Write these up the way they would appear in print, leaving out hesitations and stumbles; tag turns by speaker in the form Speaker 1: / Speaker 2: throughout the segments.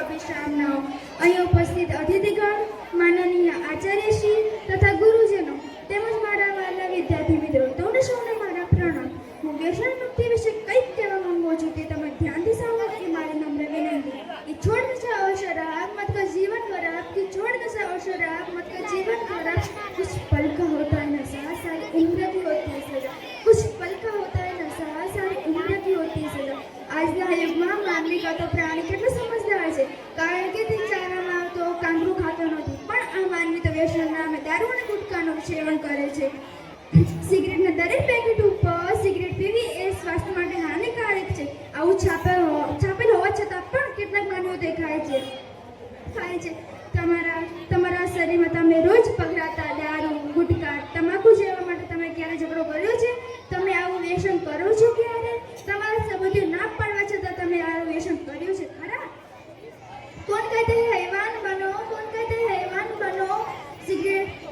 Speaker 1: અભિશામનાઓ. અહીં ઉપસ્થિત અતિથિગણ, માનનીય આચાર્યશ્રી તથા ગુરુજનો તેમજ મારા વાલા વિદ્યાર્થી મિત્રો, તમને સૌને મારા પ્રણામ. હું વ્યસન મુક્તિ વિશે કંઈક કહેવા માંગુ છું તે તમે ધ્યાનથી સાંભળો એ મારી નમ્ર વિનંતી. कि छोड़ नशा और शराब मत का जीवन खराब, कि छोड़ नशा और शराब मत का जीवन खराब. कुछ पल का होता है नशा, सारी उम्र की होती है सजा. कुछ पल का होता है नशा, सारी उम्र की होती है सजा. આજના યુગમાં માનવી કરતો પ્રાણી કેટલો સમજદાર છે, કારણ કે તે ચારામાં આવતો કાંકરું ખાતો નથી, પણ આ માનવી તો વ્યસન નામે દારૂ અને ગુટખાનું સેવન કરે છે. સિગરેટના દરેક પેકેટ ઉપર સિગરેટ પીવી એ સ્વાસ્થ્ય માટે હાનિકારક છે આવું છાપેલ હોવા છતાં પણ કેટલાક માનવો તે ખાય છે. તમારા શરીરમાં તમે રોજ પગરાતા દારૂ, ગુટખા, તમાકુ જેવા માટે તમે ક્યારે ઝઘડો કર્યો છે? તમે આવું વ્યસન કરો છો ક્યારે? તમારા સંબંધીઓ ના પાડવા છતાં તમે આવું વ્યસન કર્યું છે ખરા? કોણ કહેતે હૈ हैवान बनो, कौन कहते हैं हैवान बनो.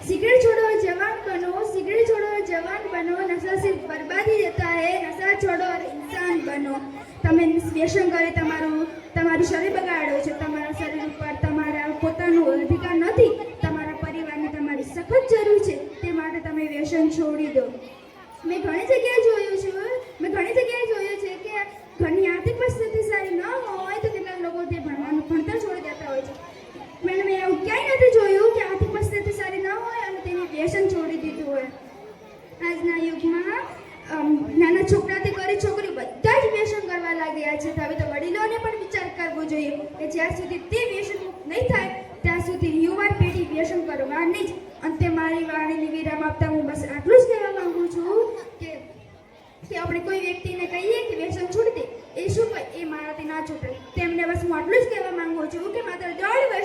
Speaker 1: सिगरेट छोड़ो जवान बनो, सिगरेट छोड़ो जवान बनो. नशा सिर्फ बर्बादी देता है, नशा छोड़ो और इंसान बनो. તમે વ્યસન કરી તમારું શરીર બગાડો છો. તમારા શરીર ઉપર તમારા પોતાનું અધિકાર નથી. તમારા પરિવારની તમારી સખત જરૂર છે, તે માટે તમે વ્યસન છોડી દો. મેં ઘણી જગ્યાએ જોયું છે કે ઘણી આર્થિક પરિસ્થિતિ સારી ન હોય તો કેટલાક લોકો તે ભણતર છોડી દેતા હોય છે. મેં એવું ક્યાંય નથી જોયું કે આર્થિક પરિસ્થિતિ સારી ન હોય અને તેને વ્યસન છોડી દીધું હોય. આજના યુગમાં નાના છોકરાથી કરી છોકરી બધા જ વ્યસન કરવા લાગ્યા છે. હવે તો વડીલોને પણ વિચાર કરવો જોઈએ કે જ્યાં સુધી તે વ્યસન મુક્ત નહીં થાય ત્યાં સુધી યુવાન પેઢી વ્યસન કરવાની જ. અંતે મારી વાણીને વિરામ આપતા હું બસ આટલું જ કહેવા માંગુ છું કે આપણે કોઈ વ્યક્તિને કહીએ કે વ્યસન છોડી દે, એ શું કહે એ મારાથી ના છૂટે. તેમને બસ હું આટલું જ કહેવા માંગુ છું કે માત્ર 1.5 વર્ષ